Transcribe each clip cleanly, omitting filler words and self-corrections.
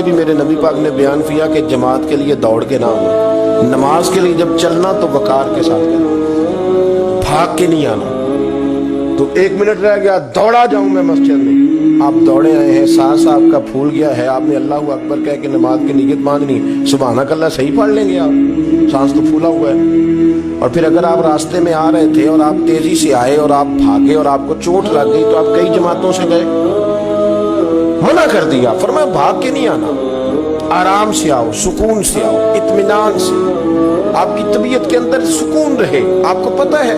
भी मेरे नबी पाक ने बयान किया कि जमात के लिए दौड़ के ना आना, नमाज के लिए जब चलना तो वकार के साथ करना, भाग के नहीं आना। तो 1 मिनट रह गया, दौड़ा जाऊं मैं मस्जिद में, आप दौड़े आए हैं, सांस आपका फूल गया है, आपने अल्लाह अकबर कह के नमाज की नीयत बांधनी, सुबहानक अल्लाह सही पढ़ लेंगे आप, सांस तो फूला हुआ है। और फिर अगर आप रास्ते में आ रहे थे और आप तेजी से आए और आप भागे और आपको चोट लग गई तो आप कई जमातों से गए, मना कर दिया, फरमाया भाग के नहीं आना, आराम से आओ, सुकून से आओ, इत्मीनान से, आपकी तबीयत के अंदर सुकून रहे। आपको पता है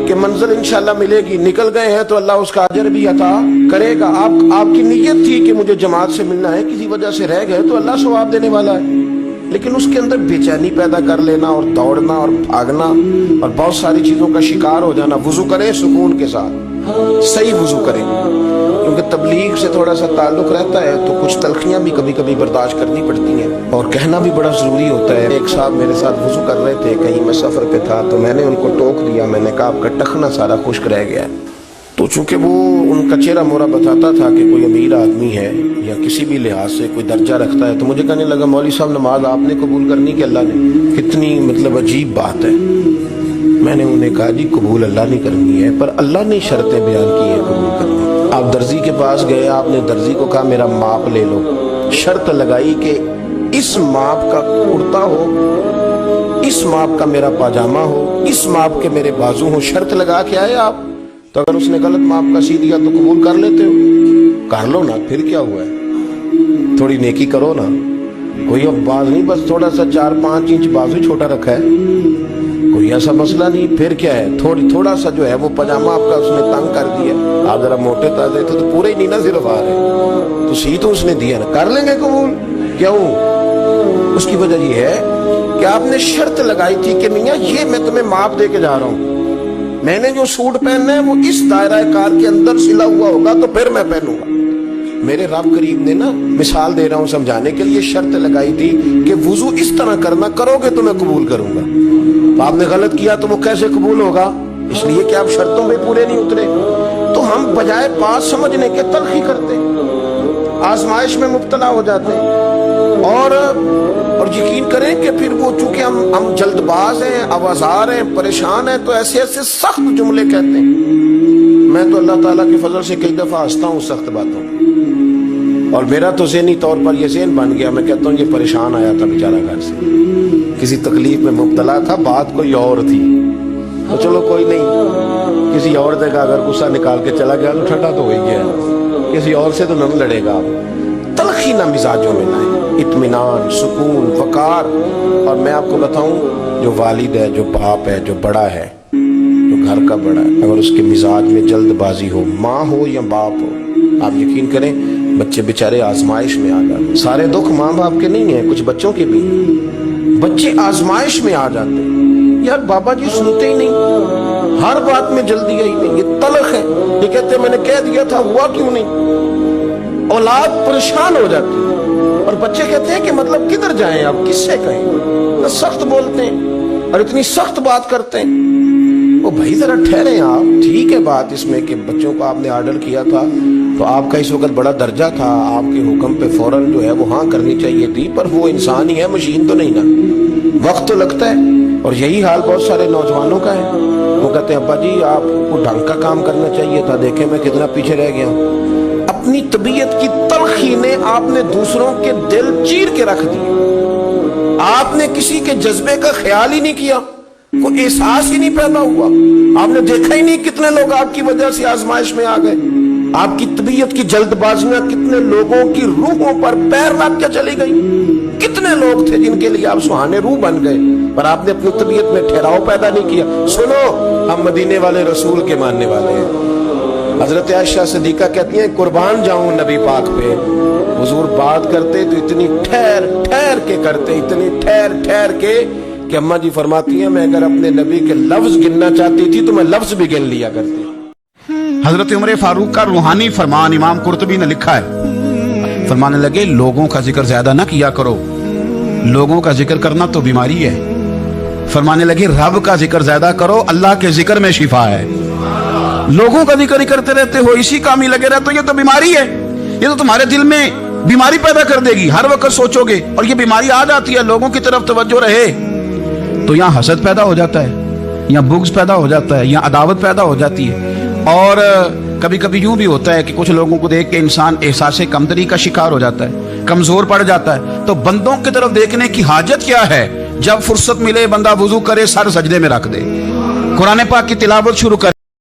कि मंजिल इंशाल्लाह मिलेगी, निकल गए हैं तो अल्लाह उसका अजर भी अता करेगा। आपकी नीयत थी कि मुझे जमात से मिलना है, किसी वजह से रह गए तो अल्लाह सवाब देने वाला है। लेकिन उसके अंदर बेचैनी पैदा कर लेना और दौड़ना और भागना और बहुत सारी चीजों का शिकार हो जाना। वुजू करें सुकून के साथ, सही वुजू करें, क्योंकि तबलीग से थोड़ा सा ताल्लुक रहता है तो कुछ तलखियां भी कभी कभी बर्दाश्त करनी पड़ती हैं और कहना भी बड़ा जरूरी होता है। एक साहब मेरे साथ वुजू कर रहे थे, कहीं मैं सफर पे था, तो मैंने उनको टोक दिया, मैंने कहा आपका टखना सारा खुश्क रह गया है। तो चूंकि वो उनका चेहरा मोरा बताता था कि कोई अमीर आदमी है या किसी भी लिहाज से कोई दर्जा रखता है, तो मुझे कहने लगा मौलवी साहब नमाज आपने कबूल करनी कि अल्लाह ने? कितनी मतलब अजीब बात है। मैंने उन्हें कहा जी कबूल अल्लाह ने करनी है, पर अल्लाह ने शर्तें बयान की है कबूल करनी। आप दर्जी के पास गए, आपने दर्जी को कहा मेरा माप ले लो, शर्त लगाई कि इस माप का कुर्ता हो, इस माप का मेरा पाजामा हो, इस माप के मेरे बाजू हो, शर्त लगा के आए आप। तो अगर उसने गलत माप का सी दिया तो कबूल कर लेते हो? कर लो ना, फिर क्या हुआ है, थोड़ी नेकी करो ना, कोई अब बात नहीं, बस थोड़ा सा 4-5 इंच बाजू छोटा रखा है, कोई ऐसा मसला नहीं, फिर क्या है, थोड़ा सा जो है वो पजामा आपका उसने तंग कर दिया, आप जरा मोटे ताजे थे तो पूरे ही नहीं ना सिर्फ आ रहे, तो सी तो उसने दिया ना, कर लेंगे कबूल। क्यों? उसकी वजह ये है कि आपने शर्त लगाई थी कि मियाँ ये मैं तुम्हें माप दे के जा रहा हूँ, मैंने जो सूट पहनना है वो इस दायरा कार के अंदर सिला हुआ होगा तो फिर मैं पहनूंगा। मेरे रब करीम ने ना, मिसाल दे रहा हूं समझाने के लिए, शर्त लगाई थी कि वुजू इस तरह करना, करोगे तो मैं कबूल करूंगा। तो आपने गलत किया तो वो कैसे कबूल होगा? इसलिए कि आप शर्तों में पूरे नहीं उतरे। तो हम बजाय बात समझने के तलखी करते, आजमाइश में मुब्तला हो जाते और यकीन करें कि फिर वो चूंकि हम जल्दबाज हैं, आवाजार हैं, परेशान हैं, तो ऐसे ऐसे सख्त जुमले कहते हैं। मैं तो अल्लाह ताला के फजल से कई दफा हंसता हूँ सख्त बातों, और मेरा तो ज़हनी तौर पर यह ज़हन बन गया, मैं कहता हूँ ये परेशान आया था बेचारा घर से, किसी तकलीफ में मुब्तला था, बात कोई और थी, तो चलो कोई नहीं, किसी और जगह अगर गुस्सा निकाल के चला गया तो ठंडा तो हो ही गया, किसी और से तो नहीं लड़ेगा आप। तलखी ना मिजाजों में लाए, इत्मीनान, सुकून, वकार। और मैं आपको बताऊं, जो वालिद है, जो बाप है, जो बड़ा है, जो घर का बड़ा है, अगर उसके मिजाज में जल्दबाजी हो, माँ हो या बाप हो, आप यकीन करें बच्चे बेचारे आजमाइश में आ जाते। सारे दुख माँ बाप के नहीं है, कुछ बच्चों के भी, बच्चे आजमाइश में आ जाते। यार बाबा जी सुनते ही नहीं, हर बात में जल्दी आई नहीं, ये तलख है, ये कहते मैंने कह दिया था, हुआ क्यों नहीं? औलाद परेशान हो जाती है और बच्चे कहते हैं कि मतलब किधर जाएं, आप किससे कहें, तो सख्त बोलते हैं और इतनी सख्त बात करते हैं। ओ भाई जरा ठहरे आप, ठीक है बात इसमें कि बच्चों को आपने ऑर्डर किया था तो आपका इस वक्त बड़ा दर्जा था, आपके हुक्म पे फौरन जो है वो हाँ करनी चाहिए थी, पर वो इंसान ही है, मशीन तो नहीं ना, वक्त तो लगता है। और यही हाल बहुत सारे नौजवानों का है, वो कहते हैं अब्बा जी आपको ढंग का काम करना चाहिए था, देखे मैं कितना पीछे रह गया हूँ। अपनी तबीयत की तलखी ने आपने दूसरों के दिल चीर के रख दिए, आपने किसी के जज्बे का ख्याल ही नहीं किया, कोई एहसास ही नहीं पैदा हुआ, आपने देखा ही नहीं कितने लोग आपकी वजह से आजमाइश में आ गए। आपकी तबीयत की जल्दबाजियां कितने लोगों की रूहों पर पैर रख के चली गई, कितने लोग थे जिनके लिए आप सुहाने रूह बन गए, पर आपने अपनी तबीयत में ठहराव पैदा नहीं किया। सुनो, हम मदीने वाले रसूल के मानने वाले हैं। हजरत आयशा सिद्दीका कहती हैं कुर्बान जाऊं नबी पाक पे, हुजूर बात करते तो इतनी ठहर ठहर के करते, इतनी ठहर ठहर के कि अम्मा जी फरमाती हैं मैं अगर अपने नबी के लफ्ज गिनना चाहती थी तो मैं लफ्ज भी गिन लिया करती। हजरत उमर फारूक का रूहानी फरमान इमाम कुर्तुबी ने लिखा है, फरमाने लगे लोगों का जिक्र ज्यादा ना किया करो, लोगों का जिक्र करना तो बीमारी है। फरमाने लगे रब का जिक्र ज्यादा करो, अल्लाह के जिक्र में शिफा है। लोगों का जिक्र ही करते रहते हो, इसी काम ही लगे रहते हो, ये तो बीमारी है, ये तो तुम्हारे दिल में बीमारी पैदा कर देगी। हर वक्त सोचोगे और ये बीमारी आ जाती है, लोगों की तरफ तवज्जो रहे तो यहाँ हसद पैदा हो जाता है, यहाँ बुग़्ज़ पैदा हो जाता है, यहाँ अदावत पैदा हो जाती है। और कभी कभी यूं भी होता है कि कुछ लोगों को देख के इंसान एहसास कमतरी का शिकार हो जाता है, कमजोर पड़ जाता है। तो बंदों की तरफ देखने की हाजत क्या है? जब फुर्सत मिले बंदा वुजू करे, सर सजदे में रख दे, कुरान पाक की तिलावत शुरू करे।